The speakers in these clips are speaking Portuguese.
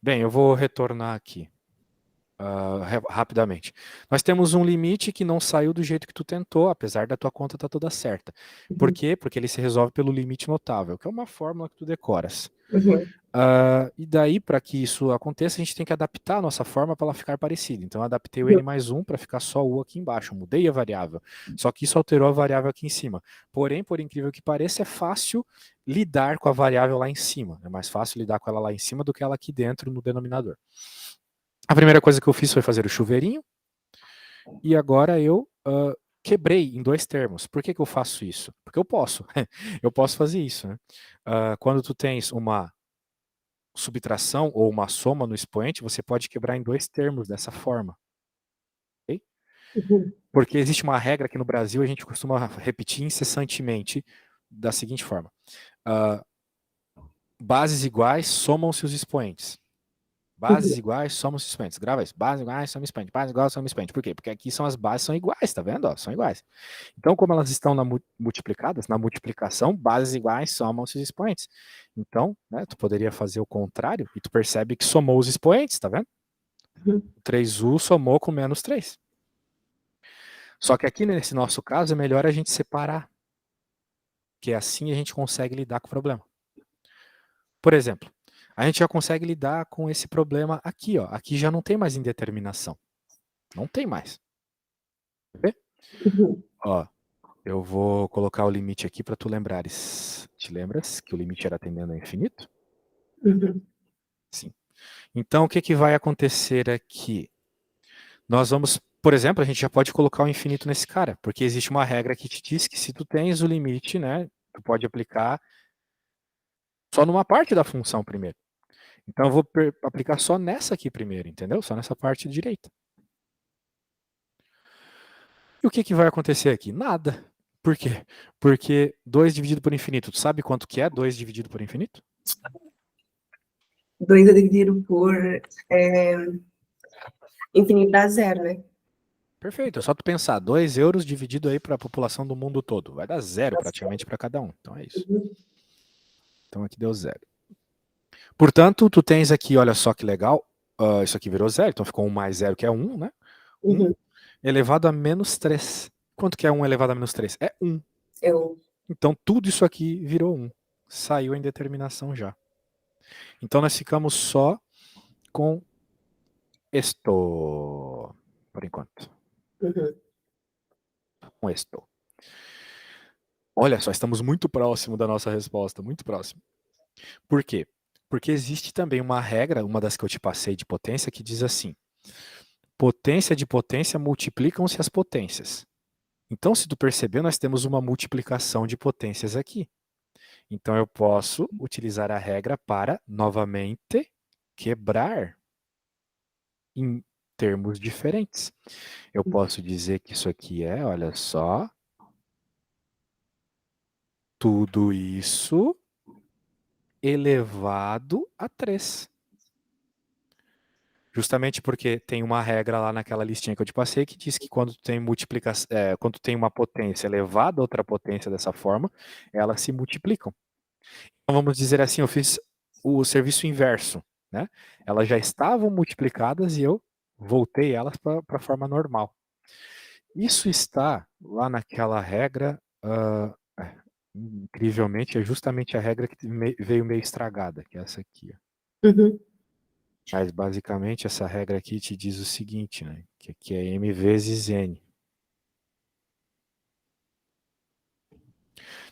Bem, eu vou retornar aqui rapidamente. Nós temos um limite que não saiu do jeito que tu tentou, apesar da tua conta estar toda certa. Por Uhum. quê? Porque ele se resolve pelo limite notável, que é uma fórmula que tu decoras. Uhum. E daí, para que isso aconteça, a gente tem que adaptar a nossa forma para ela ficar parecida. Então, eu adaptei o Uhum. n mais 1 para ficar só o aqui embaixo. Eu mudei a variável. Só que isso alterou a variável aqui em cima. Porém, por incrível que pareça, é fácil lidar com a variável lá em cima. É mais fácil lidar com ela lá em cima do que ela aqui dentro no denominador. A primeira coisa que eu fiz foi fazer o chuveirinho. E agora eu quebrei em dois termos. Por que eu faço isso? Porque eu posso. Eu posso fazer isso. Né? Quando tu tens uma subtração ou uma soma no expoente, você pode quebrar em dois termos dessa forma. Okay? Uhum. Porque existe uma regra aqui no Brasil, a gente costuma repetir incessantemente da seguinte forma: uh, bases iguais somam-se os expoentes. Bases Uhum. iguais somam-se os expoentes. Grava isso. Bases iguais somam expoentes. Bases iguais somam expoentes. Por quê? Porque aqui são as bases são iguais, tá vendo? Ó, são iguais. Então, como elas estão multiplicadas, na multiplicação, bases iguais somam-se os expoentes. Então, né, tu poderia fazer o contrário e tu percebe que somou os expoentes, tá vendo? Uhum. 3u somou com menos 3. Só que aqui nesse nosso caso é melhor a gente separar, que assim a gente consegue lidar com o problema. Por exemplo, a gente já consegue lidar com esse problema aqui, ó. Aqui já não tem mais indeterminação. Não tem mais. Quer ver? Uhum. Ó, eu vou colocar o limite aqui para tu lembrares. Te lembras que o limite era tendendo ao infinito? Uhum. Sim. Então, o que, que vai acontecer aqui? Nós vamos, por exemplo, a gente já pode colocar o infinito nesse cara, porque existe uma regra que te diz que se tu tens o limite, né, tu pode aplicar só numa parte da função primeiro. Então eu vou aplicar só nessa aqui primeiro, entendeu? Só nessa parte direita. E o que, que vai acontecer aqui? Nada. Por quê? Porque 2 dividido por infinito, tu sabe quanto que é 2 dividido por infinito? 2 é dividido por infinito dá zero, né? Perfeito, é só tu pensar, 2 euros dividido aí para a população do mundo todo. Vai dar zero praticamente para cada um. Então é isso. Uhum. Então aqui deu zero. Portanto, tu tens aqui, olha só que legal, isso aqui virou zero, então ficou 1 mais zero, que é 1, né? 1 Uhum. elevado a menos 3. Quanto que é 1 elevado a menos 3? É 1. Eu. Então tudo isso aqui virou 1. Saiu a indeterminação já. Então nós ficamos só com esto, por enquanto. Uhum. Com esto. Olha só, estamos muito próximo da nossa resposta, muito próximo. Por quê? Porque existe também uma regra, uma das que eu te passei de potência, que diz assim: potência de potência multiplicam-se as potências. Então, se tu perceber, nós temos uma multiplicação de potências aqui. Então, eu posso utilizar a regra para, novamente, quebrar em termos diferentes. Eu posso dizer que isso aqui é, olha só, tudo isso elevado a 3. Justamente porque tem uma regra lá naquela listinha que eu te passei que diz que quando tu tem multiplicação, quando tu tem uma potência elevada a outra potência dessa forma, elas se multiplicam. Então vamos dizer assim, eu fiz o serviço inverso, né? Elas já estavam multiplicadas e eu voltei elas para a forma normal. Isso está lá naquela regra, incrivelmente, é justamente a regra que veio meio estragada, que é essa aqui. Ó. Uhum. Mas basicamente essa regra aqui te diz o seguinte, né? Que aqui é m vezes n.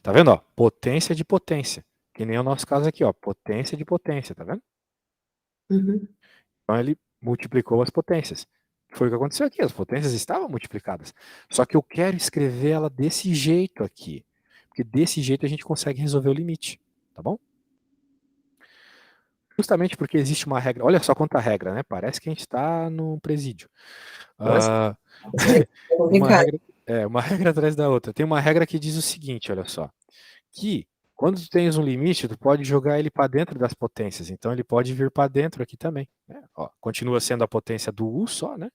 Tá vendo? Ó? Potência de potência. Que nem o nosso caso aqui, ó. Potência de potência, tá vendo? Uhum. Então ele multiplicou as potências. Foi o que aconteceu aqui, as potências estavam multiplicadas. Só que eu quero escrever ela desse jeito aqui. Porque desse jeito a gente consegue resolver o limite, tá bom? Justamente porque existe uma regra. Olha só quanta regra, né? Parece que a gente está no presídio. Nossa, Uh, isso aí é uma complicado. regra, uma regra atrás da outra. Tem uma regra que diz o seguinte, olha só. Que quando tu tens um limite, tu pode jogar ele para dentro das potências. Então ele pode vir para dentro aqui também. Né? Ó, continua sendo a potência do U só, né?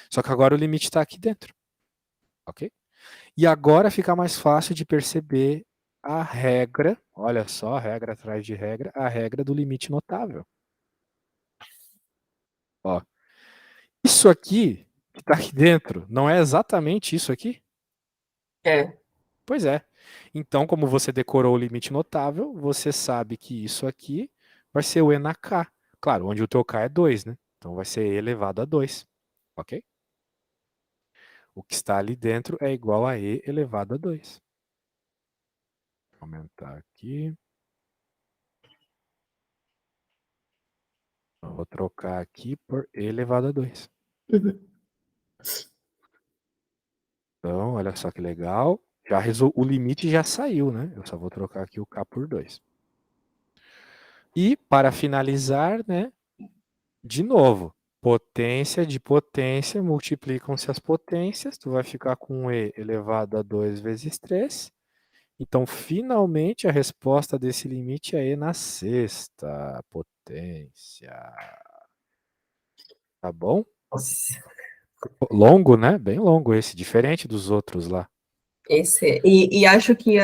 Só que agora o limite está aqui dentro. Ok? E agora fica mais fácil de perceber a regra. Olha só, regra atrás de regra, a regra do limite notável. Ó, isso aqui que está aqui dentro não é exatamente isso aqui? É. Pois é. Então, como você decorou o limite notável, você sabe que isso aqui vai ser o E na K. Claro, onde o teu K é 2, né? Então vai ser E elevado a 2. Ok? O que está ali dentro é igual a E elevado a 2. Vou aumentar aqui. Vou trocar aqui por E elevado a 2. Uhum. Então, olha só que legal. O limite já saiu, né? Eu só vou trocar aqui o K por 2. E, para finalizar, né? De novo, potência de potência, multiplicam-se as potências, tu vai ficar com E elevado a 2 vezes 3. Então, finalmente, a resposta desse limite é E na sexta potência. Tá bom? Nossa, Longo, né? Bem longo esse, diferente dos outros lá. esse é. E acho que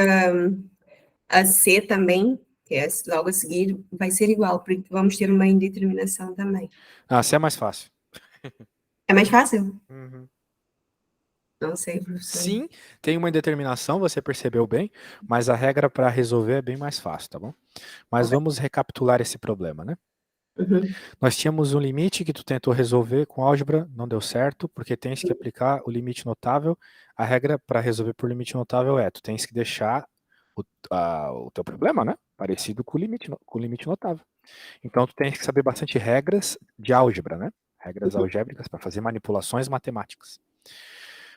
a C também, que é logo a seguir, vai ser igual, porque vamos ter uma indeterminação também. Ah, esse é mais fácil. É mais fácil? Uhum. Não sei, professor. Sim, tem uma indeterminação, você percebeu bem, mas a regra para resolver é bem mais fácil, tá bom? Mas Ok. vamos recapitular esse problema, né? Uhum. Nós tínhamos um limite que tu tentou resolver com álgebra, não deu certo, porque tens que aplicar o limite notável. A regra para resolver por limite notável é, tu tens que deixar o teu problema, né? Parecido com o limite notável. Então tu tens que saber bastante regras de álgebra, né? Regras algébricas para fazer manipulações matemáticas.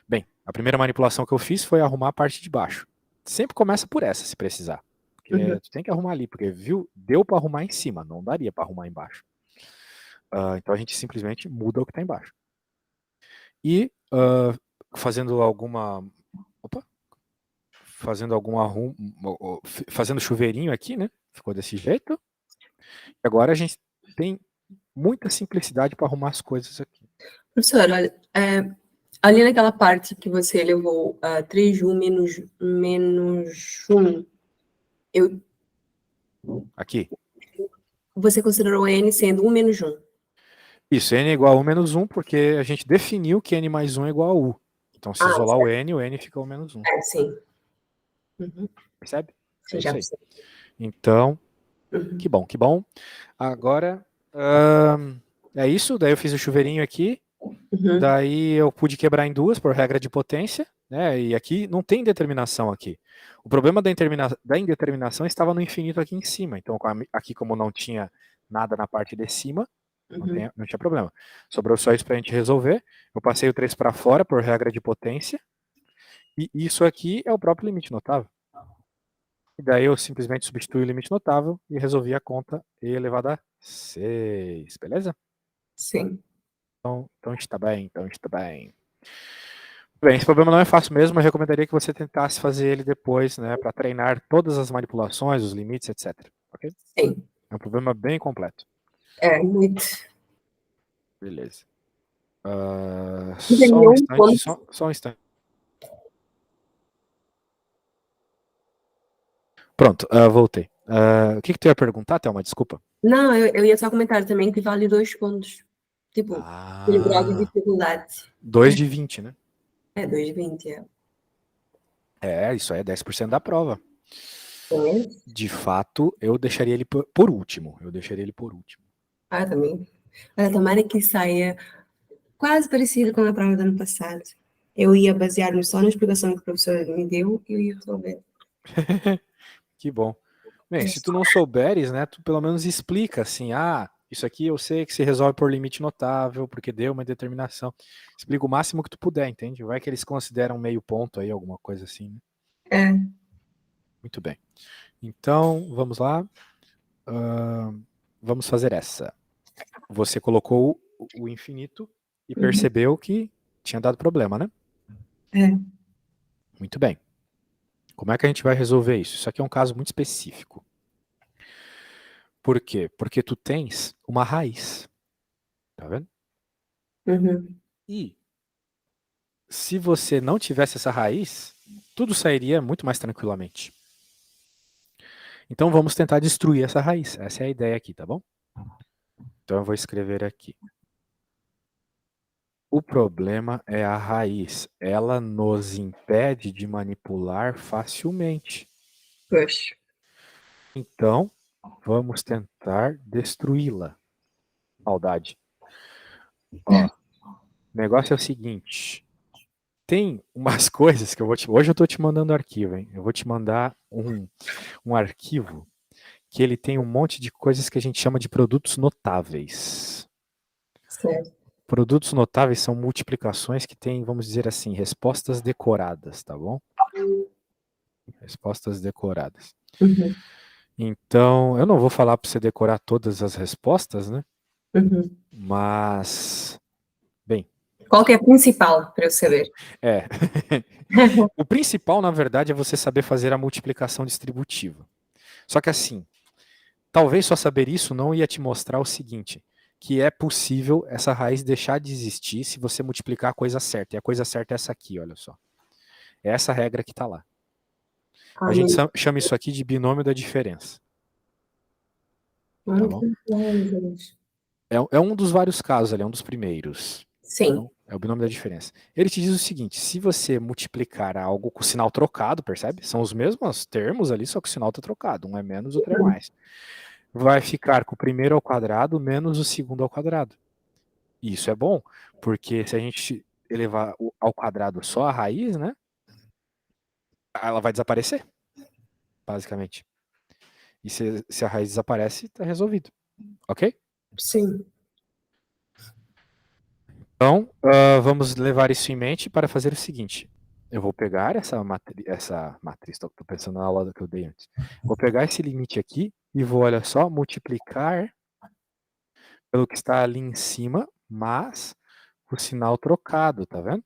Bem, a primeira manipulação que eu fiz foi arrumar a parte de baixo. Sempre começa por essa, se precisar. Uhum. Porque tu tem que arrumar ali, porque viu, deu para arrumar em cima, não daria para arrumar embaixo. Então a gente simplesmente muda o que está embaixo. E fazendo alguma. Opa! Fazendo algum fazendo chuveirinho aqui, né? Ficou desse jeito. E agora a gente tem muita simplicidade para arrumar as coisas aqui. Professor, olha, ali naquela parte que você levou 3U menos 1, Aqui. você considerou N sendo 1 menos 1. Isso, n é igual a 1 menos 1, porque a gente definiu que n mais 1 é igual a u. Então, se Ah, isolar o n fica o menos 1. sim. Uhum. Percebe? É Sim, já isso aí. percebi. Então, Uhum. que bom, que bom. Agora, é isso. Daí eu fiz o chuveirinho aqui. Uhum. Daí eu pude quebrar em duas por regra de potência, né? E aqui não tem determinação aqui. O problema da indeterminação estava no infinito aqui em cima. Então, aqui como não tinha nada na parte de cima, Uhum. não tinha problema. Sobrou só isso para a gente resolver. Eu passei o 3 para fora por regra de potência. E isso aqui é o próprio limite notável. E daí eu simplesmente substituí o limite notável e resolvi a conta e elevado a 6. Beleza? Sim. Então está bem, então está bem. Bem, esse problema não é fácil mesmo, eu recomendaria que você tentasse fazer ele depois, né, para treinar todas as manipulações, os limites, etc. Ok? Sim. É um problema bem completo. É, muito. Beleza. Não Só tem um um instante, ponto. só um instante. Pronto, voltei. O que tu ia perguntar, Thelma? Desculpa. Não, eu ia só comentar também que vale 2 pontos. Tipo, pelo grau de Ah, dificuldade. 2 de 20, né? É 2,20, é. Isso aí é 10% da prova. É. De fato, eu deixaria ele por último. Eu deixaria ele por último. Ah, também. Olha, tomara que saia quase parecido com a prova do ano passado. Eu ia basear-me só na explicação que o professor me deu e eu ia resolver. Que bom. Bem, se tu não souberes, né, tu pelo menos explica assim, isso aqui eu sei que se resolve por limite notável, porque deu uma determinação. Explica o máximo que tu puder, entende? Vai que eles consideram meio ponto aí, alguma coisa assim, né? É. Muito bem. Então, vamos lá. Vamos fazer essa. Você colocou o infinito e Uhum. percebeu que tinha dado problema, né? É. Muito bem. Como é que a gente vai resolver isso? Isso aqui é um caso muito específico. Por quê? Porque tu tens uma raiz. Tá vendo? Uhum. E se você não tivesse essa raiz, tudo sairia muito mais tranquilamente. Então vamos tentar destruir essa raiz. Essa é a ideia aqui, tá bom? Então eu vou escrever aqui. problema é a raiz. Ela nos impede de manipular facilmente. Pois. Então, vamos tentar destruí-la. Maldade. Ó, o negócio é o seguinte. Tem umas coisas que eu vou te... Hoje eu tô te mandando arquivo, hein? Eu vou te mandar um arquivo que ele tem um monte de coisas que a gente chama de produtos notáveis. Certo. Produtos notáveis são multiplicações que têm, vamos dizer assim, respostas decoradas, tá bom? Respostas decoradas. Uhum. Então, eu não vou falar para você decorar todas as respostas, né? Uhum. Mas, bem, Qual que é a principal para eu saber? é. O principal, na verdade, é você saber fazer a multiplicação distributiva. Só que assim, talvez só saber isso não ia te mostrar o seguinte, que é possível essa raiz deixar de existir se você multiplicar a coisa certa. E a coisa certa é essa aqui, olha só. É essa regra que está lá. A gente chama isso aqui de binômio da diferença. Tá bom? É um dos vários casos ali, é um dos primeiros. Sim. Então, é o binômio da diferença. Ele te diz o seguinte, se você multiplicar algo com o sinal trocado, percebe? São os mesmos termos ali, só que o sinal está trocado. Um é menos, outro é mais. Vai ficar com o primeiro ao quadrado menos o segundo ao quadrado. E isso é bom, porque se a gente elevar ao quadrado só a raiz, né? Ela vai desaparecer, basicamente. E se a raiz desaparece, está resolvido. Ok? Sim. Então, vamos levar isso em mente para fazer o seguinte. Eu vou pegar essa matriz, estou pensando na aula que eu dei antes. Vou pegar esse limite aqui e vou, olha só, multiplicar pelo que está ali em cima, mas o sinal trocado, tá vendo?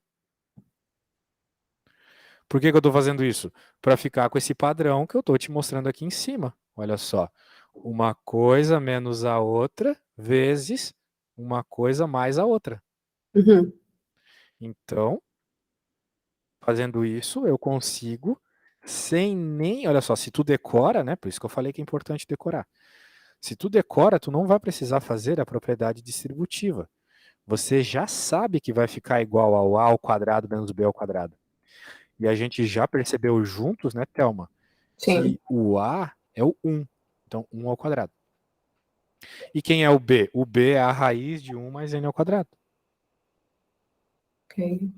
Por que eu estou fazendo isso? Para ficar com esse padrão que eu estou te mostrando aqui em cima. Olha só. Uma coisa menos a outra, vezes uma coisa mais a outra. Uhum. Então, fazendo isso, eu consigo, sem nem... Olha só, se tu decora, né? Por isso que eu falei que é importante decorar. Se tu decora, tu não vai precisar fazer a propriedade distributiva. Você já sabe que vai ficar igual ao A ao quadrado menos B ao quadrado. E a gente já percebeu juntos, né, Thelma, Sim. que o A é o 1. Então, 1 ao quadrado. E quem é o B? O B é a raiz de 1 mais N ao quadrado. Ok.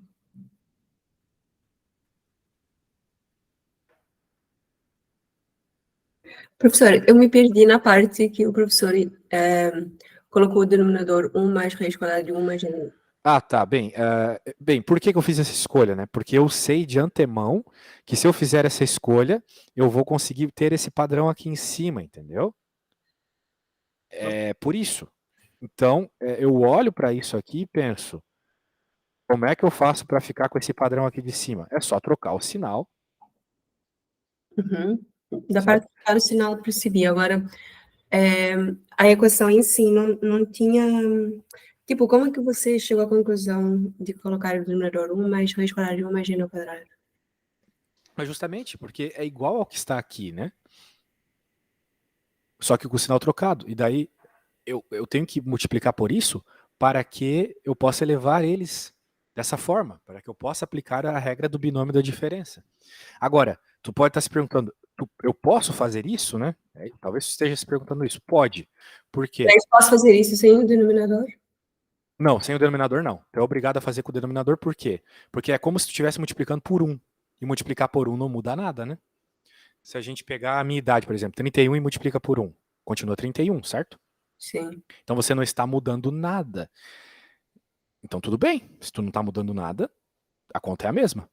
Professor, eu me perdi na parte que o professor colocou o denominador 1 mais raiz quadrada de 1 mais N. Ah, tá. Bem, por que eu fiz essa escolha, né? Porque eu sei de antemão que se eu fizer essa escolha, eu vou conseguir ter esse padrão aqui em cima, entendeu? É por isso. Então, eu olho para isso aqui e penso, como é que eu faço para ficar com esse padrão aqui de cima? É só trocar o sinal. Uhum. Da Certo? parte para o sinal eu percebi. Agora, a equação em si não tinha... Tipo, como é que você chegou à conclusão de colocar o denominador 1 mais raiz quadrada de 1 mais N ao quadrado? Mas justamente porque é igual ao que está aqui, né? Só que com o sinal trocado. E daí eu tenho que multiplicar por isso para que eu possa elevar eles dessa forma, para que eu possa aplicar a regra do binômio da diferença. Agora, tu pode estar se perguntando, eu posso fazer isso, né? Talvez você esteja se perguntando isso. Pode. Por quê? Eu posso fazer isso sem o denominador? Não, sem o denominador não. Tu é obrigado a fazer com o denominador, por quê? Porque é como se tu estivesse multiplicando por 1. E multiplicar por 1 não muda nada, né? Se a gente pegar a minha idade, por exemplo, 31 e multiplica por 1, continua 31, certo? Sim. Então você não está mudando nada. Então tudo bem. Se tu não está mudando nada, a conta é a mesma.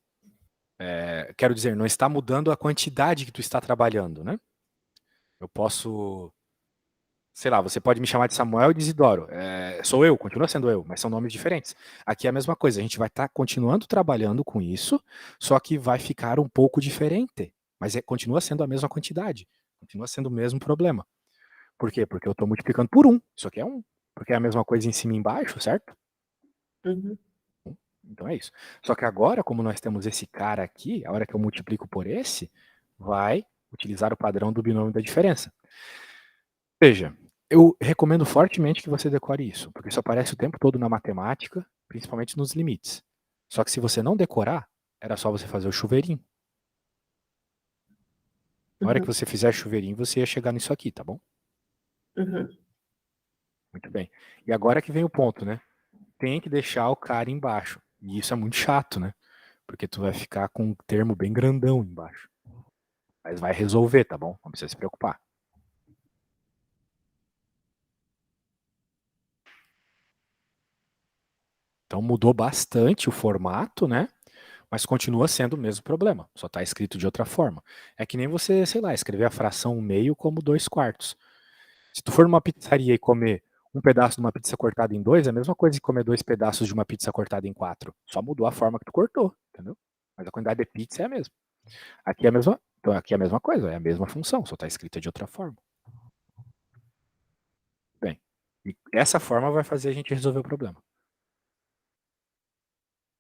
Quero dizer, não está mudando a quantidade que tu está trabalhando, né? Eu posso... Sei lá, você pode me chamar de Samuel e de Isidoro. Sou eu, continua sendo eu, mas são nomes diferentes. Aqui é a mesma coisa, a gente vai estar continuando trabalhando com isso, só que vai ficar um pouco diferente. Mas continua sendo a mesma quantidade, continua sendo o mesmo problema. Por quê? Porque eu estou multiplicando por 1. Isso aqui é 1. Porque é a mesma coisa em cima e embaixo, certo? Uhum. Então é isso. Só que agora, como nós temos esse cara aqui, a hora que eu multiplico por esse, vai utilizar o padrão do binômio da diferença. Veja, eu recomendo fortemente que você decore isso, porque isso aparece o tempo todo na matemática principalmente nos limites. Só que se você não decorar, era só você fazer o chuveirinho. Na hora que você fizer chuveirinho, você ia chegar nisso aqui, tá bom? Uhum. Muito bem. E agora que vem o ponto, né? Tem que deixar o cara embaixo. E isso é muito chato, né? Porque tu vai ficar com um termo bem grandão embaixo. Mas vai resolver, tá bom? Não precisa se preocupar. Então mudou bastante o formato, né? Mas continua sendo o mesmo problema. Só está escrito de outra forma. É que nem você, sei lá, escrever a fração 1/2 como 2/4. Se tu for numa pizzaria e comer um pedaço de uma pizza cortada em 2, é a mesma coisa que comer 2 pedaços de uma pizza cortada em 4. Só mudou a forma que tu cortou, entendeu? Mas a quantidade de pizza é a mesma. Aqui é a mesma, então aqui é a mesma coisa, é a mesma função, só está escrita de outra forma. Bem, e essa forma vai fazer a gente resolver o problema.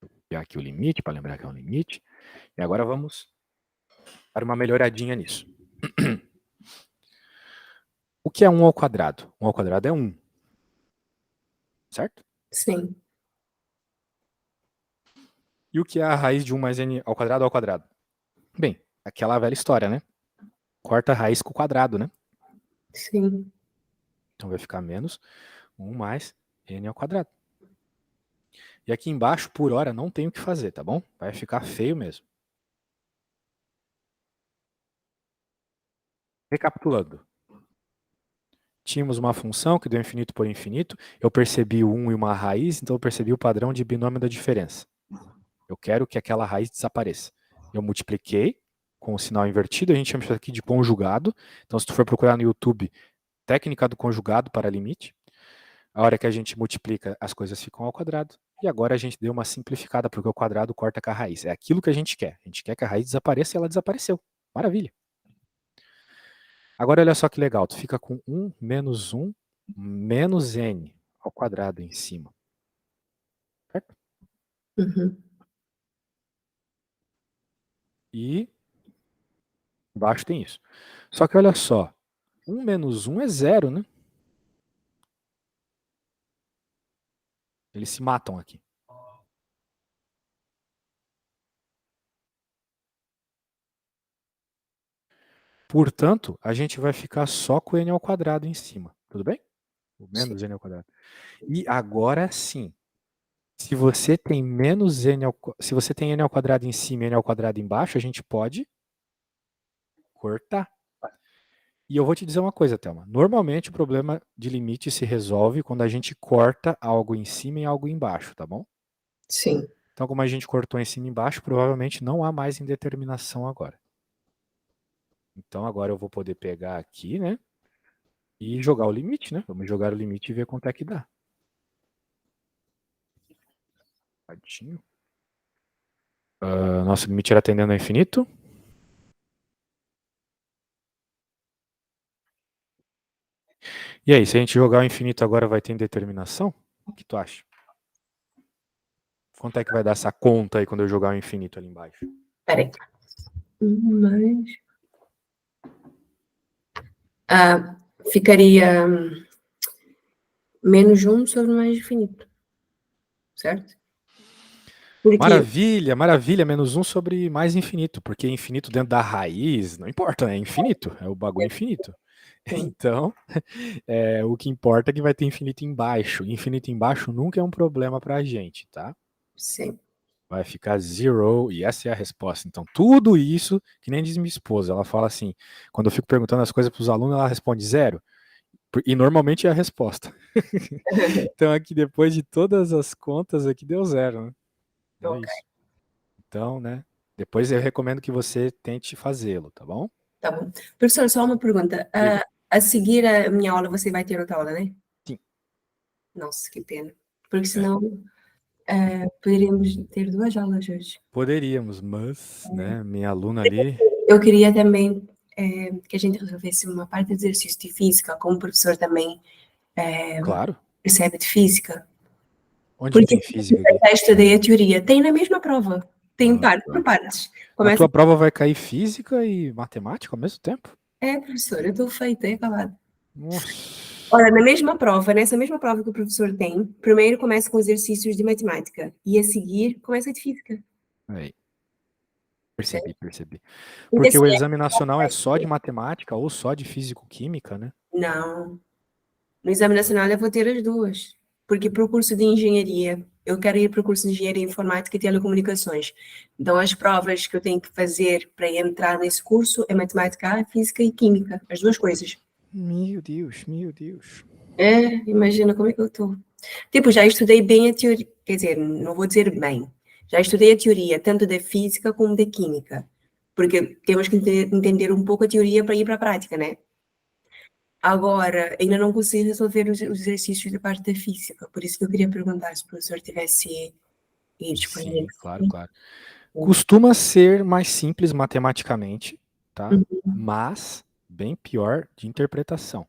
Vou pegar aqui o limite, para lembrar que é um limite. E agora vamos para uma melhoradinha nisso. O que é 1 ao quadrado? 1 ao quadrado é 1. Certo? Sim. E o que é a raiz de 1 mais n ao quadrado? Bem, aquela velha história, né? Corta a raiz com o quadrado, né? Sim. Então vai ficar menos 1 mais n ao quadrado. E aqui embaixo, por hora, não tem o que fazer, tá bom? Vai ficar feio mesmo. Recapitulando. Tínhamos uma função que deu infinito por infinito. Eu percebi o 1 e uma raiz, então eu percebi o padrão de binômio da diferença. Eu quero que aquela raiz desapareça. Eu multipliquei com o sinal invertido, a gente chama isso aqui de conjugado. Então, se tu for procurar no YouTube, técnica do conjugado para limite, a hora que a gente multiplica, as coisas ficam ao quadrado. E agora a gente deu uma simplificada, porque o quadrado corta com a raiz. É aquilo que a gente quer. A gente quer que a raiz desapareça e ela desapareceu. Maravilha. Agora olha só que legal. Tu fica com 1 menos 1 menos n ao quadrado em cima. Certo? Uhum. E embaixo tem isso. Só que olha só. 1 menos 1 é 0, né? Eles se matam aqui. Portanto, a gente vai ficar só com n ao quadrado em cima. Tudo bem? O menos n ao quadrado. E agora sim, se você tem menos n ao, se você tem n ao quadrado em cima e n ao quadrado embaixo, a gente pode cortar. E eu vou te dizer uma coisa, Thelma. Normalmente o problema de limite se resolve quando a gente corta algo em cima e algo embaixo, tá bom? Sim. Então, como a gente cortou em cima e embaixo, provavelmente não há mais indeterminação agora. Então agora eu vou poder pegar aqui, né? E jogar o limite, né? Vamos jogar o limite e ver quanto é que dá. Nosso limite era tendendo ao infinito. E aí, se a gente jogar o infinito agora, vai ter indeterminação? O que tu acha? Quanto é que vai dar essa conta aí quando eu jogar o infinito ali embaixo? Peraí. Mais. Ficaria menos 1 sobre mais infinito. Certo? Porque, Maravilha, maravilha, menos 1 sobre mais infinito, porque infinito dentro da raiz, não importa, é infinito, é o bagulho infinito. Então, o que importa é que vai ter infinito embaixo. Infinito embaixo nunca é um problema pra gente, tá? sim. Vai ficar zero, e essa é a resposta. Então, tudo isso, que nem diz minha esposa, ela fala assim, quando eu fico perguntando as coisas para os alunos, ela responde 0. E normalmente é a resposta. Então, aqui depois de todas as contas, aqui deu 0, né? É Ok. isso. Então, né? Depois eu recomendo que você tente fazê-lo, tá bom? Tá bom. Professor, só uma pergunta. Diga. A seguir a minha aula, você vai ter outra aula, né? Sim. Nossa, que pena. Porque senão poderíamos ter 2 aulas hoje. Poderíamos, mas, né, minha aluna ali... Eu queria também que a gente resolvesse uma parte de exercício de física, como o professor também Claro. percebe de física. Onde que Porque tem física aqui? já estudei a teoria. Tem na mesma prova. Tem parte por partes. Na Começa... tua prova vai cair física e matemática ao mesmo tempo? professor, eu estou feita, é acabado. Nossa. Olha, nessa mesma prova que o professor tem, primeiro começa com exercícios de matemática e a seguir começa de física. Aí, Percebe? percebi. Então, Porque assim, o exame nacional é só de matemática ou só de físico-química, né? não. No Exame Nacional eu vou ter as duas. Porque para o curso de engenharia, eu quero ir para o curso de engenharia informática e telecomunicações. Então, as provas que eu tenho que fazer para entrar nesse curso é matemática, física e química, as duas coisas. Meu Deus, meu Deus. É, imagina como é que eu estou. Tipo, já estudei bem a teoria, quer dizer, não vou dizer bem, já estudei a teoria, tanto da física como da química, porque temos que entender um pouco a teoria para ir para a prática, né? Agora, ainda não consigo resolver os exercícios da parte da física, por isso que eu queria perguntar se o professor tivesse ido com a Sim, gente. claro, claro. Costuma ser mais simples matematicamente, tá? Mas bem pior de interpretação.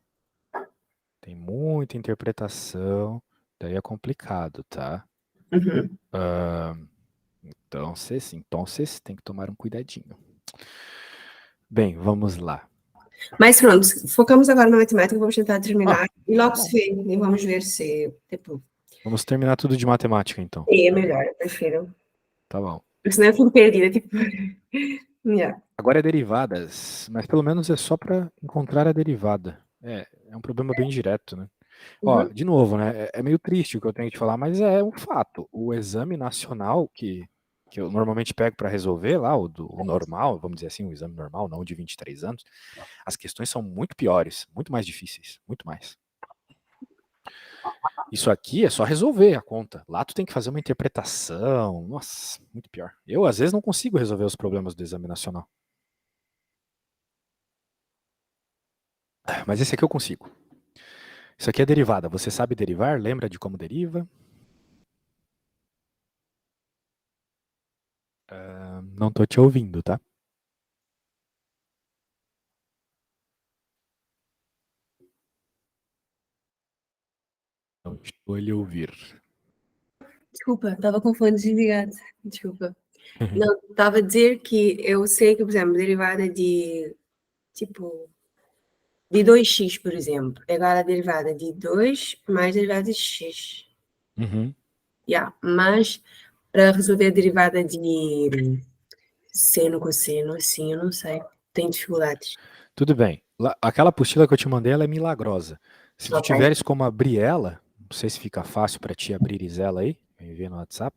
Tem muita interpretação, daí é complicado, tá? Uhum. Então vocês tem que tomar um cuidadinho. Bem, vamos lá. Mas pronto, focamos agora na matemática, vamos tentar Ah, terminar e tá logo se bom. vê, e vamos ver se, tipo, Vamos terminar tudo de matemática, então. é melhor, eu prefiro. Tá bom. Porque senão eu fico perdida, tipo, yeah. Agora é derivadas, mas pelo menos é só para encontrar a derivada. É um problema bem direto, né? Ó, Uhum. de novo, né? É meio triste o que eu tenho que te falar, mas é um fato. O exame nacional que eu normalmente pego para resolver lá, o normal, vamos dizer assim, o exame normal, não o de 23 anos, as questões são muito piores, muito mais difíceis, muito mais. Isso aqui é só resolver a conta. Lá tu tem que fazer uma interpretação. Nossa, muito pior. Eu, às vezes, não consigo resolver os problemas do exame nacional. Mas esse aqui eu consigo. Isso aqui é derivada. Você sabe derivar? Lembra de como deriva? Não tô te ouvindo, tá? Não estou a lhe ouvir. Desculpa, estava com o fone desligado. Desculpa. Não, estava a dizer que eu sei que, por exemplo, derivada de, tipo, de 2x, por exemplo, é igual a derivada de 2 mais derivada de x. Uhum. Yeah. Mas para resolver a derivada de seno, cosseno, assim, eu não sei. Tenho dificuldades. Tudo bem. Aquela apostila que eu te mandei, ela é milagrosa. Se tu Ok. tiveres como abrir ela, não sei se fica fácil para ti abrires ela aí, me envia no WhatsApp.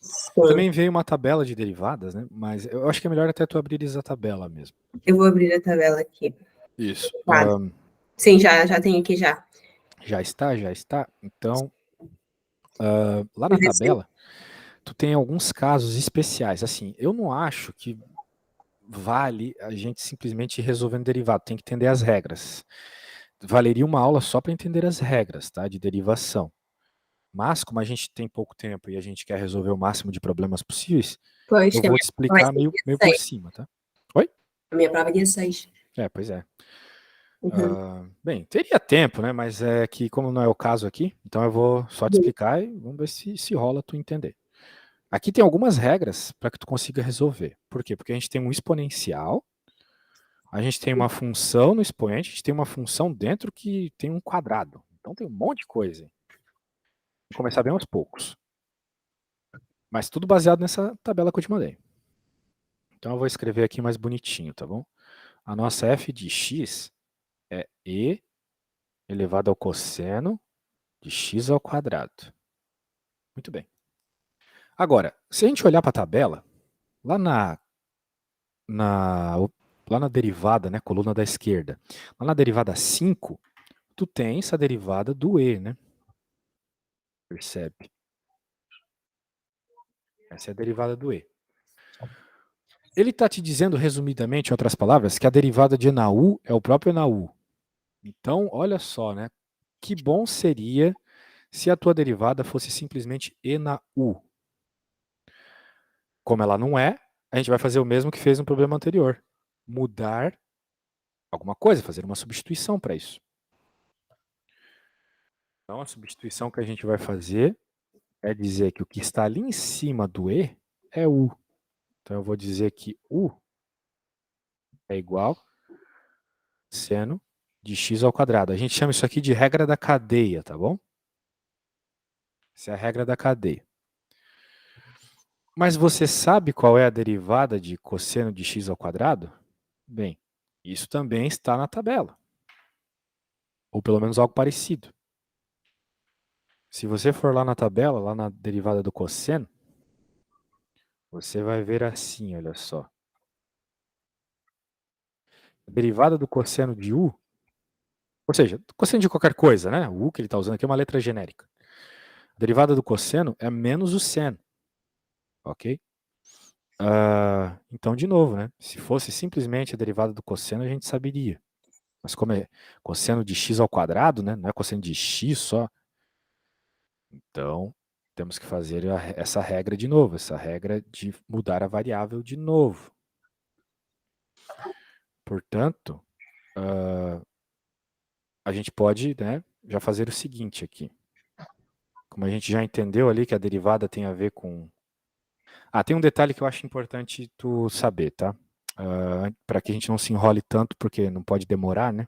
Sim. Também veio uma tabela de derivadas, né? Mas eu acho que é melhor até tu abrires a tabela mesmo. Eu vou abrir a tabela aqui. Isso. Claro. Sim, já tenho aqui já. Já está, já está. Então, lá na Deixa eu ver se- tabela, tu tem alguns casos especiais. Assim, eu não acho que vale a gente simplesmente ir resolvendo derivado. Tem que entender as regras. Valeria uma aula só para entender as regras, tá? De derivação. Mas, como a gente tem pouco tempo e a gente quer resolver o máximo de problemas possíveis, Pois, eu que a vou minha te prova vai explicar ser meio dia por 6. cima, tá? Oi? A minha prova é dia 6. Pois é. Uhum. Bem, teria tempo, né? Mas é que, como não é o caso aqui, então eu vou só te Uhum. explicar e vamos ver se rola tu entender. Aqui tem algumas regras para que tu consiga resolver. Por quê? Porque a gente tem um exponencial, a gente tem uma função no expoente, a gente tem uma função dentro que tem um quadrado. Então tem um monte de coisa. Vou começar bem aos poucos. Mas tudo baseado nessa tabela que eu te mandei. Então eu vou escrever aqui mais bonitinho, tá bom? A nossa f de x é e elevado ao cosseno de x ao quadrado. Muito bem. Agora, se a gente olhar para a tabela, lá na, lá na derivada, né, coluna da esquerda, lá na derivada 5, tu tem essa derivada do e, né? Percebe? Essa é a derivada do e. Ele está te dizendo, resumidamente, em outras palavras, que a derivada de e na u é o próprio e na u. Então, olha só, né? Que bom seria se a tua derivada fosse simplesmente e na u. Como ela não é, a gente vai fazer o mesmo que fez no problema anterior. Mudar alguma coisa, fazer uma substituição para isso. Então, a substituição que a gente vai fazer é dizer que o que está ali em cima do e é u. Então, eu vou dizer que u é igual a seno de x ao quadrado. A gente chama isso aqui de regra da cadeia, tá bom? Essa é a regra da cadeia. Mas você sabe qual é a derivada de cosseno de x ao quadrado? Bem, isso também está na tabela. Ou pelo menos algo parecido. Se você for lá na tabela, lá na derivada do cosseno, você vai ver assim, olha só. A derivada do cosseno de u, ou seja, cosseno de qualquer coisa, né? O u que ele está usando aqui é uma letra genérica. A derivada do cosseno é menos o seno, ok? Então, de novo, né? Se fosse simplesmente a derivada do cosseno, a gente saberia. Mas como é cosseno de x ao quadrado, né? Não é cosseno de x só. Então, temos que fazer essa regra de novo, essa regra de mudar a variável de novo. Portanto, a gente pode, né, já fazer o seguinte aqui. Como a gente já entendeu ali que a derivada tem a ver com... tem um detalhe que eu acho importante tu saber, tá? Para que a gente não se enrole tanto, porque não pode demorar, né?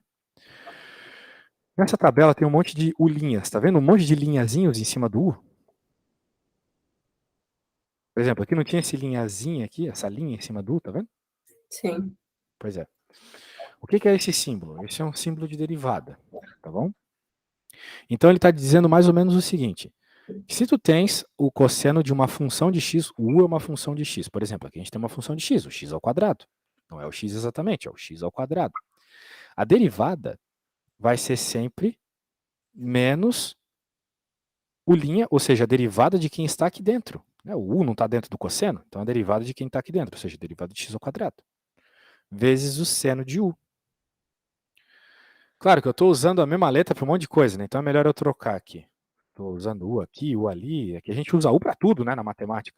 Nessa tabela tem um monte de U-linhas, tá vendo? Um monte de linhazinhos em cima do U. Por exemplo, aqui não tinha esse linhazinho aqui, essa linha em cima do U, tá vendo? Sim. Pois é. O que é esse símbolo? Esse é um símbolo de derivada, tá bom? Então ele está dizendo mais ou menos o seguinte: se tu tens o cosseno de uma função de x, o u é uma função de x. Por exemplo, aqui a gente tem uma função de x, o x ao quadrado. Não é o x exatamente, é o x ao quadrado. A derivada vai ser sempre menos o linha, ou seja, a derivada de quem está aqui dentro. O u não está dentro do cosseno, então a derivada de quem está aqui dentro, ou seja, a derivada de x ao quadrado, vezes o seno de u. Claro que eu estou usando a mesma letra para um monte de coisa, né? Então é melhor eu trocar aqui. Estou usando U aqui, U ali. Aqui a gente usa U para tudo, né, na matemática.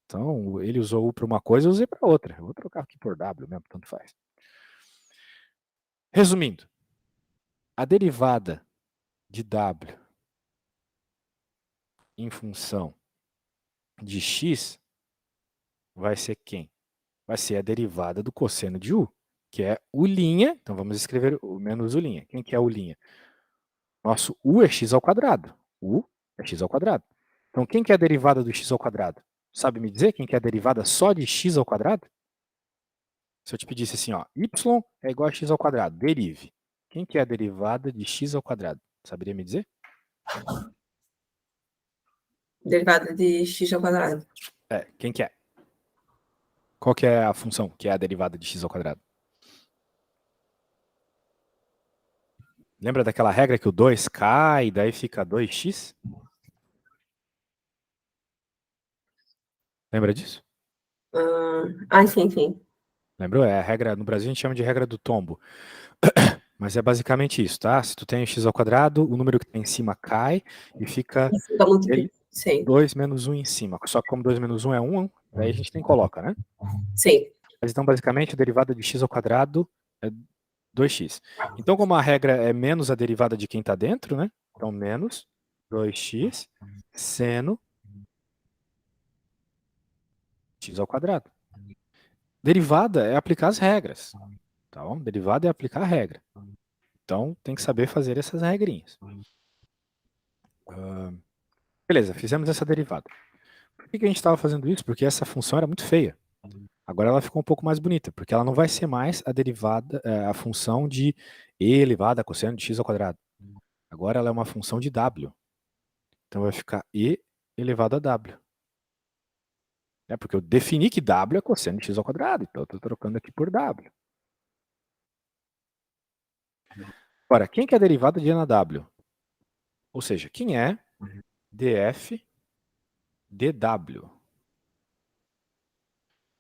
Então, ele usou U para uma coisa, eu usei para outra. Eu vou trocar aqui por W mesmo, tanto faz. Resumindo, a derivada de W em função de x vai ser quem? Vai ser a derivada do cosseno de U, que é U'. Então vamos escrever o menos U'. Quem que é U'? Nosso U é x ao quadrado. U é x ao quadrado. Então, quem que é a derivada do x ao quadrado? Sabe me dizer quem que é a derivada só de x ao quadrado? Se eu te pedisse assim, ó, y é igual a x ao quadrado, derive. Quem que é a derivada de x ao quadrado? Saberia me dizer? Derivada de x ao quadrado. Quem que é? Qual que é a função que é a derivada de x ao quadrado? Lembra daquela regra que o 2 cai e daí fica 2x? Lembra disso? Sim, sim. Lembrou? É a regra, no Brasil a gente chama de regra do tombo. Mas é basicamente isso, tá? Se tu tem o x ao quadrado, o número que tem em cima cai e fica ele 2 menos 1 em cima. Só que como 2 menos 1 é 1, daí a gente nem coloca, né? Sim. Mas então, basicamente, a derivada de x ao quadrado é 2x. Então, como a regra é menos a derivada de quem está dentro, né? Então, menos 2x seno x ao quadrado. Derivada é aplicar as regras, tá bom? Derivada é aplicar a regra. Então, tem que saber fazer essas regrinhas. Beleza, fizemos essa derivada. Por que a gente estava fazendo isso? Porque essa função era muito feia. Agora ela ficou um pouco mais bonita, porque ela não vai ser mais a derivada, a função de e elevado a cosseno de x ao quadrado. Agora ela é uma função de w. Então vai ficar e elevado a w. Porque eu defini que w é cosseno de x ao quadrado, então eu estou trocando aqui por w. Agora, quem que é a derivada de e na w? Ou seja, quem é df dw?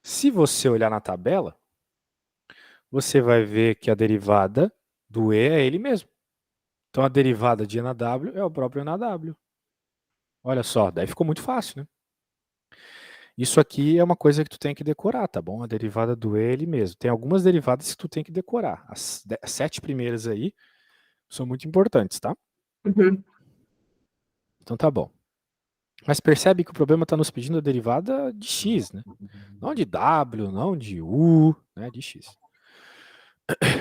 Se você olhar na tabela, você vai ver que a derivada do e é ele mesmo. Então a derivada de e na w é o próprio e na w. Olha só, daí ficou muito fácil, né? Isso aqui é uma coisa que tu tem que decorar, tá bom? A derivada do e é ele mesmo. Tem algumas derivadas que tu tem que decorar. As 7 primeiras aí são muito importantes, tá? Uhum. Então tá bom. Mas percebe que o problema está nos pedindo a derivada de x, né? Não de w, não de u, né? De x.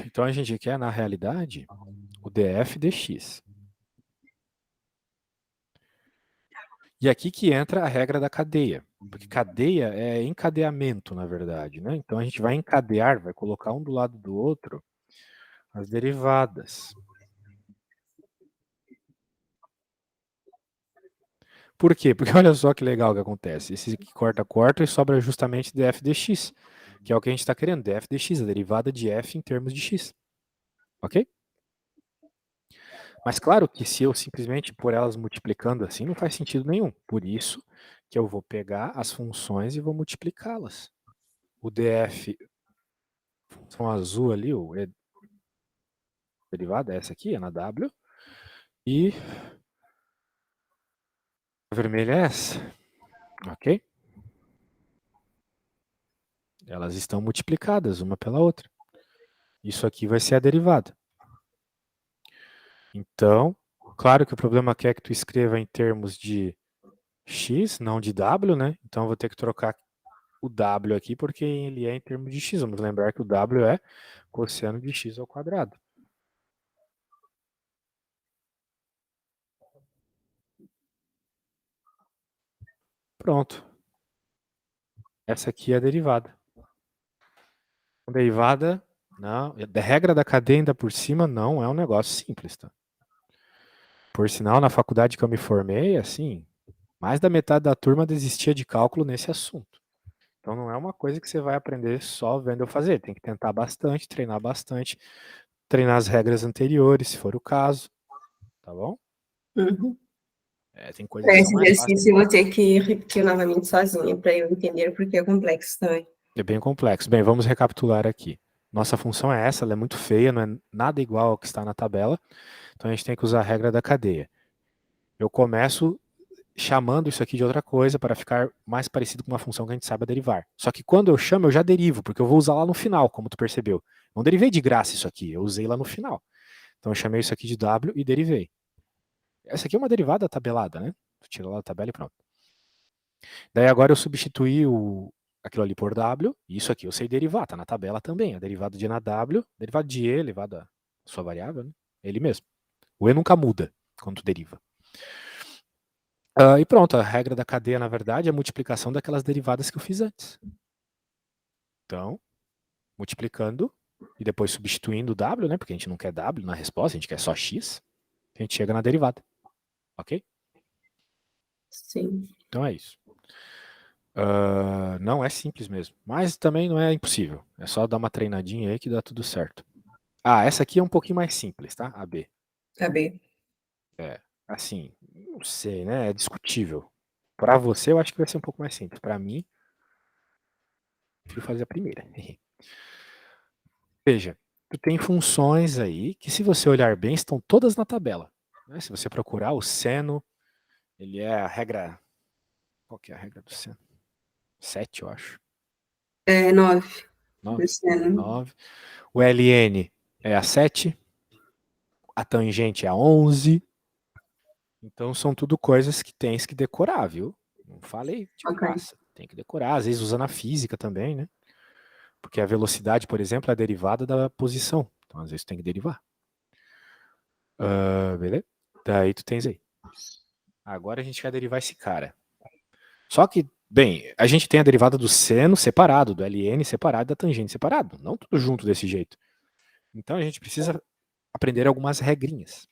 Então a gente quer, na realidade, o df dx. E aqui que entra a regra da cadeia. Porque cadeia é encadeamento, na verdade, né? Então a gente vai encadear, vai colocar um do lado do outro as derivadas. Por quê? Porque olha só que legal que acontece. Esse aqui corta e sobra justamente df dx, que é o que a gente está querendo, df dx, a derivada de f em termos de x. Ok? Mas claro que se eu simplesmente pôr elas multiplicando assim, não faz sentido nenhum. Por isso que eu vou pegar as funções e vou multiplicá-las. O df, função azul ali, a derivada é essa aqui, é na w, e a vermelha é essa, ok? Elas estão multiplicadas uma pela outra. Isso aqui vai ser a derivada. Então, claro que o problema aqui é que tu escreva em termos de x, não de w, né? Então eu vou ter que trocar o w aqui porque ele é em termos de x. Vamos lembrar que o w é cosseno de x ao quadrado. Pronto. Essa aqui é a derivada. A derivada, não, a regra da cadeia ainda por cima não é um negócio simples, tá? Por sinal, na faculdade que eu me formei, assim, mais da metade da turma desistia de cálculo nesse assunto. Então não é uma coisa que você vai aprender só vendo eu fazer. Tem que tentar bastante, treinar as regras anteriores, se for o caso. Tá bom? Uhum. Tem coisas que são Esse mais fáceis. exercício eu vou ter que repetir novamente sozinha para eu entender porque é complexo também. É bem complexo. Bem, vamos recapitular aqui. Nossa função é essa, ela é muito feia, não é nada igual ao que está na tabela. Então a gente tem que usar a regra da cadeia. Eu começo chamando isso aqui de outra coisa para ficar mais parecido com uma função que a gente saiba derivar. Só que quando eu chamo, eu já derivo, porque eu vou usar lá no final, como tu percebeu. Não derivei de graça isso aqui, eu usei lá no final. Então eu chamei isso aqui de W e derivei. Essa aqui é uma derivada tabelada, né? Tu tira lá a tabela e pronto. Daí agora eu substituí aquilo ali por W, e isso aqui eu sei derivar, tá na tabela também. A derivada de E na W, derivada de E elevado à sua variável, né? Ele mesmo. O E nunca muda quando tu deriva. E pronto, a regra da cadeia, na verdade, é a multiplicação daquelas derivadas que eu fiz antes. Então, multiplicando e depois substituindo o W, né? Porque a gente não quer W na resposta, a gente quer só X. A gente chega na derivada. Ok? Sim. Então é isso. Não é simples mesmo, mas também não é impossível. É só dar uma treinadinha aí que dá tudo certo. Essa aqui é um pouquinho mais simples, tá? A B. Tá bem. Assim, não sei, né? É discutível. Para você, eu acho que vai ser um pouco mais simples. Para mim, prefiro fazer a primeira. Veja, tu tem funções aí que, se você olhar bem, estão todas na tabela. Né? Se você procurar o seno, ele é a regra. Qual que é a regra do seno? 7, eu acho. 9. 9. 9. O ln é a 7. A tangente é a 11. Então são tudo coisas que tens que decorar, viu? Não falei de Ok. graça. Tem que decorar. Às vezes usa na física também, né? Porque a velocidade, por exemplo, é a derivada da posição. Então às vezes tu tem que derivar. Beleza? Daí tu tens aí. Agora a gente quer derivar esse cara. Só que, bem, a gente tem a derivada do seno separado, do ln separado, da tangente separado. Não tudo junto desse jeito. Então a gente precisa aprender algumas regrinhas.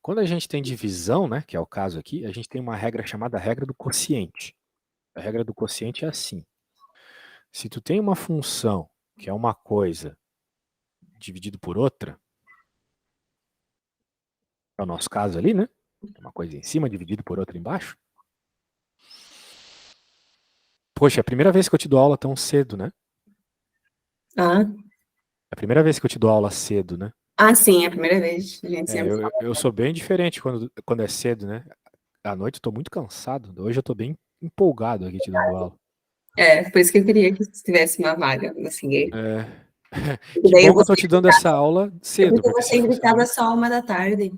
Quando a gente tem divisão, né, que é o caso aqui, a gente tem uma regra chamada regra do quociente. A regra do quociente é assim. Se tu tem uma função que é uma coisa dividido por outra, é o nosso caso ali, né? Uma coisa em cima dividido por outra embaixo. Poxa, é a primeira vez que eu te dou aula tão cedo, né? Ah. É a primeira vez que eu te dou aula cedo, né? Sim, é a primeira vez. A gente sempre fala. Eu sou bem diferente quando é cedo, né? À noite eu tô muito cansado. Hoje eu tô bem empolgado aqui te dando aula. Por isso que eu queria que tivesse uma vaga, assim. Que Daí bom que eu tô te dando essa aula cedo, porque porque se você fosse à gritava noite. só 1 da tarde.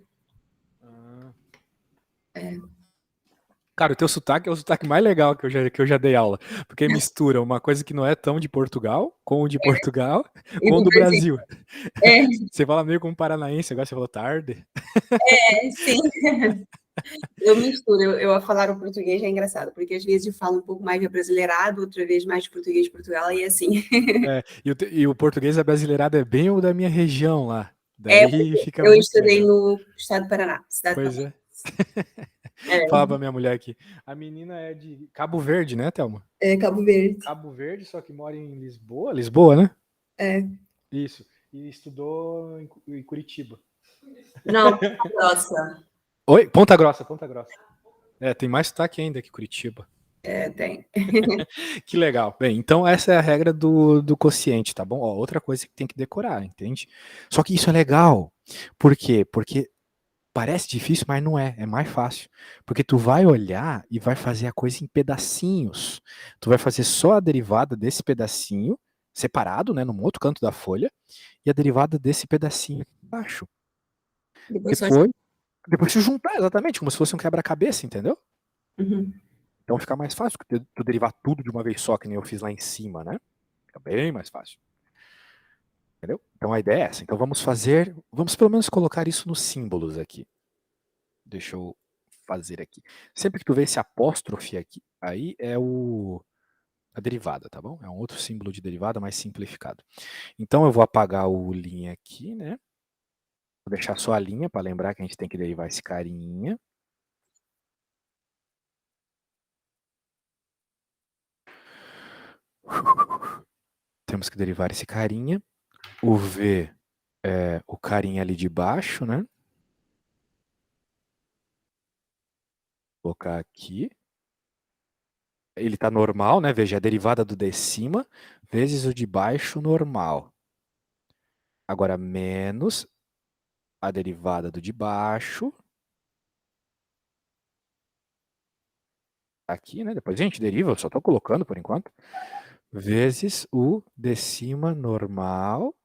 Cara, o teu sotaque é o sotaque mais legal que eu já dei aula. Porque mistura uma coisa que não é tão de Portugal, com o de Portugal, E com o do do Brasil. Brasil. É, Você fala meio como paranaense, agora você falou tarde. sim. Eu misturo, eu a falar o português é engraçado, porque às vezes eu falo um pouco mais de abrasileirado, outra vez mais de português de Portugal, e assim. É, e o português abrasileirado é bem o da minha região lá. É, Daí fica eu muito estudei legal. no estado do Paraná, cidade de Pois Paula. é. É, Fala pra minha mulher aqui. A menina é de Cabo Verde, né, Thelma? é Cabo Verde. Cabo Verde, só que mora em Lisboa. Lisboa, né? É. Isso. E estudou em Curitiba. Não, nossa, Oi? Ponta Grossa, Ponta Grossa. É, tem mais sotaque ainda que Curitiba. é, tem. Que legal. Bem, então essa é a regra do quociente, tá bom? Ó, outra coisa que tem que decorar, entende? Só que isso é legal. Por quê? Porque parece difícil, mas não é. É mais fácil. Porque tu vai olhar e vai fazer a coisa em pedacinhos. Tu vai fazer só a derivada desse pedacinho, separado, né, num outro canto da folha, e a derivada desse pedacinho aqui embaixo. Depois só. Depois, depois se juntar, exatamente, como se fosse um quebra-cabeça, entendeu? Uhum. Então fica mais fácil tu derivar tudo de uma vez só, que nem eu fiz lá em cima, né? Fica bem mais fácil. Entendeu? Então a ideia é essa. Então vamos pelo menos colocar isso nos símbolos aqui. Deixa eu fazer aqui. Sempre que tu vê esse apóstrofe aqui, aí é a derivada, tá bom? É um outro símbolo de derivada mais simplificado. Então eu vou apagar o linha aqui, né? Vou deixar só a linha para lembrar que a gente tem que derivar esse carinha. Temos que derivar esse carinha. O V é o carinha ali de baixo, né? Vou colocar aqui. Ele está normal, né? Veja, a derivada do de cima vezes o de baixo normal. Agora, menos a derivada do de baixo. Aqui, né? Depois a gente deriva, eu só estou colocando por enquanto. Vezes o de cima normal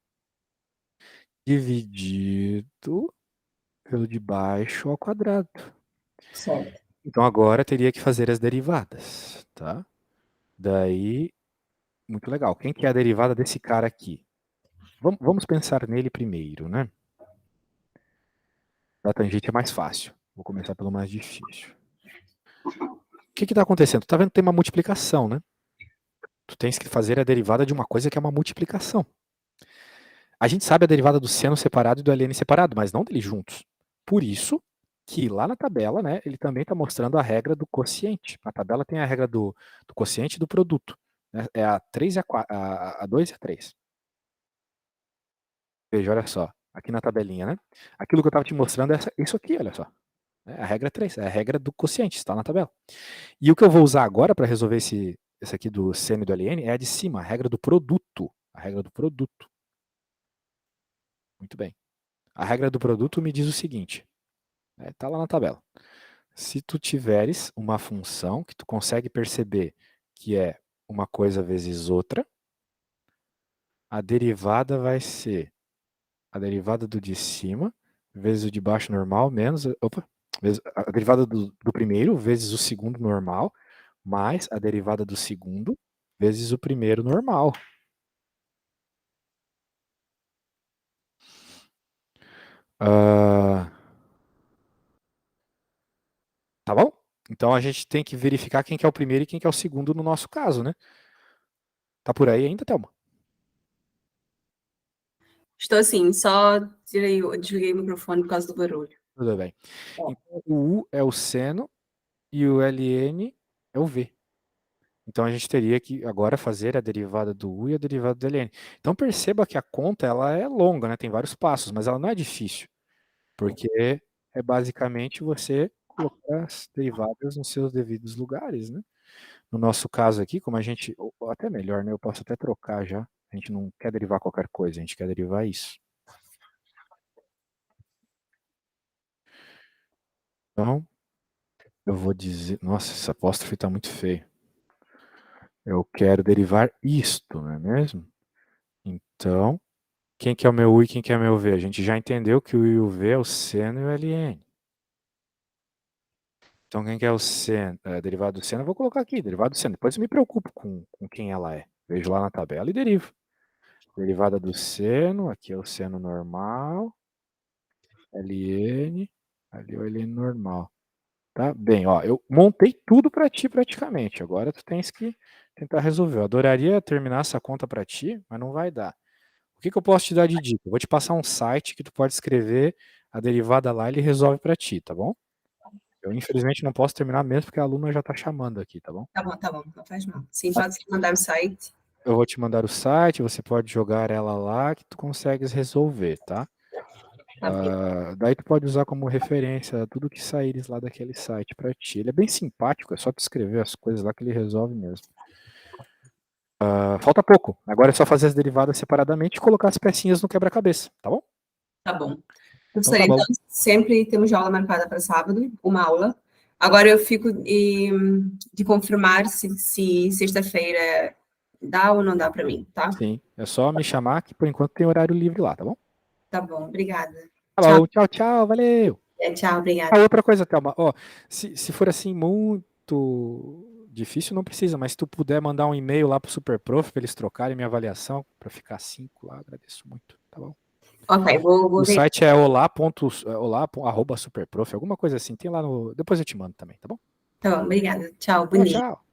dividido pelo de baixo ao quadrado. Certo. Então agora teria que fazer as derivadas, tá? Daí, muito legal. Quem que é a derivada desse cara aqui? Vamos pensar nele primeiro, né? Da tangente é mais fácil. Vou começar pelo mais difícil. O que está acontecendo? Tu tá vendo que tem uma multiplicação, né? Tu tens que fazer a derivada de uma coisa que é uma multiplicação. A gente sabe a derivada do seno separado e do ln separado, mas não deles juntos. Por isso que lá na tabela, né, ele também está mostrando a regra do quociente. A tabela tem a regra do quociente e do produto. Né? É a 3 e a, 4, a 2 e a 3. Veja, olha só. Aqui na tabelinha, né? Aquilo que eu estava te mostrando é isso aqui, olha só. É a regra 3, é a regra do quociente, está na tabela. E o que eu vou usar agora para resolver esse aqui do seno e do ln é a de cima, a regra do produto. A regra do produto. Muito bem. A regra do produto me diz o seguinte, está lá na tabela. Se tu tiveres uma função que tu consegue perceber que é uma coisa vezes outra, a derivada vai ser a derivada do de cima vezes o de baixo normal menos, a derivada do primeiro vezes o segundo normal mais a derivada do segundo vezes o primeiro normal. Ah, tá bom? Então a gente tem que verificar quem que é o primeiro e quem que é o segundo no nosso caso, né? Tá por aí ainda, Thelma? Estou assim, só desliguei o microfone por causa do barulho. Tudo bem. Ó, Então o U é o seno e o ln é o V. Então a gente teria que agora fazer a derivada do U e a derivada do ln. Então perceba que a conta ela é longa, né? Tem vários passos, mas ela não é difícil, porque é basicamente você colocar as derivadas nos seus devidos lugares, né? No nosso caso aqui, como a gente, ou até melhor, né? Eu posso até trocar já. A gente não quer derivar qualquer coisa, a gente quer derivar isso. Então, eu vou dizer, nossa, esse apóstrofe está muito feio. Eu quero derivar isto, não é mesmo? Então, quem que é o meu U e quem que é o meu V? A gente já entendeu que o U e o V é o seno e o ln. Então, quem que é o seno? Derivado do seno, eu vou colocar aqui, derivado do seno. Depois eu me preocupo com quem ela é. Vejo lá na tabela e derivo. Derivada do seno, aqui é o seno normal. ln, ali é o ln normal. Tá? Bem, ó, eu montei tudo para ti praticamente. Agora tu tens que tentar resolver. Eu adoraria terminar essa conta para ti, mas não vai dar. O que eu posso te dar de dica? Eu vou te passar um site que tu pode escrever a derivada lá e ele resolve para ti, tá bom? Eu infelizmente não posso terminar mesmo porque a aluna já tá chamando aqui, tá bom? Tá bom, não faz mal. Sim, pode mandar o site. Eu vou te mandar o site, você pode jogar ela lá que tu consegues resolver, tá? Tá bem. Daí tu pode usar como referência tudo que saíres lá daquele site para ti. Ele é bem simpático, é só tu escrever as coisas lá que ele resolve mesmo. Falta pouco. Agora é só fazer as derivadas separadamente e colocar as pecinhas no quebra-cabeça, tá bom? Tá bom. Então tá Professora, bom. então, sempre temos aula marcada para sábado, uma aula. Agora eu fico de confirmar se sexta-feira dá ou não dá para mim, tá? Sim, é só me chamar que por enquanto tem horário livre lá, tá bom? Tá bom, obrigada. Tá Tchau, bom, tchau, tchau, valeu! tchau, obrigada. Outra coisa, Thelma, ó, se for assim muito difícil, não precisa, mas se tu puder mandar um e-mail lá pro Superprof para eles trocarem minha avaliação para ficar 5 lá, agradeço muito, tá bom? Ok, vou O ver. site é olá.superprof, alguma coisa assim, tem lá no... Depois eu te mando também, tá bom? Tá bom, obrigada. Tchau, bom Tchau, dia. tchau.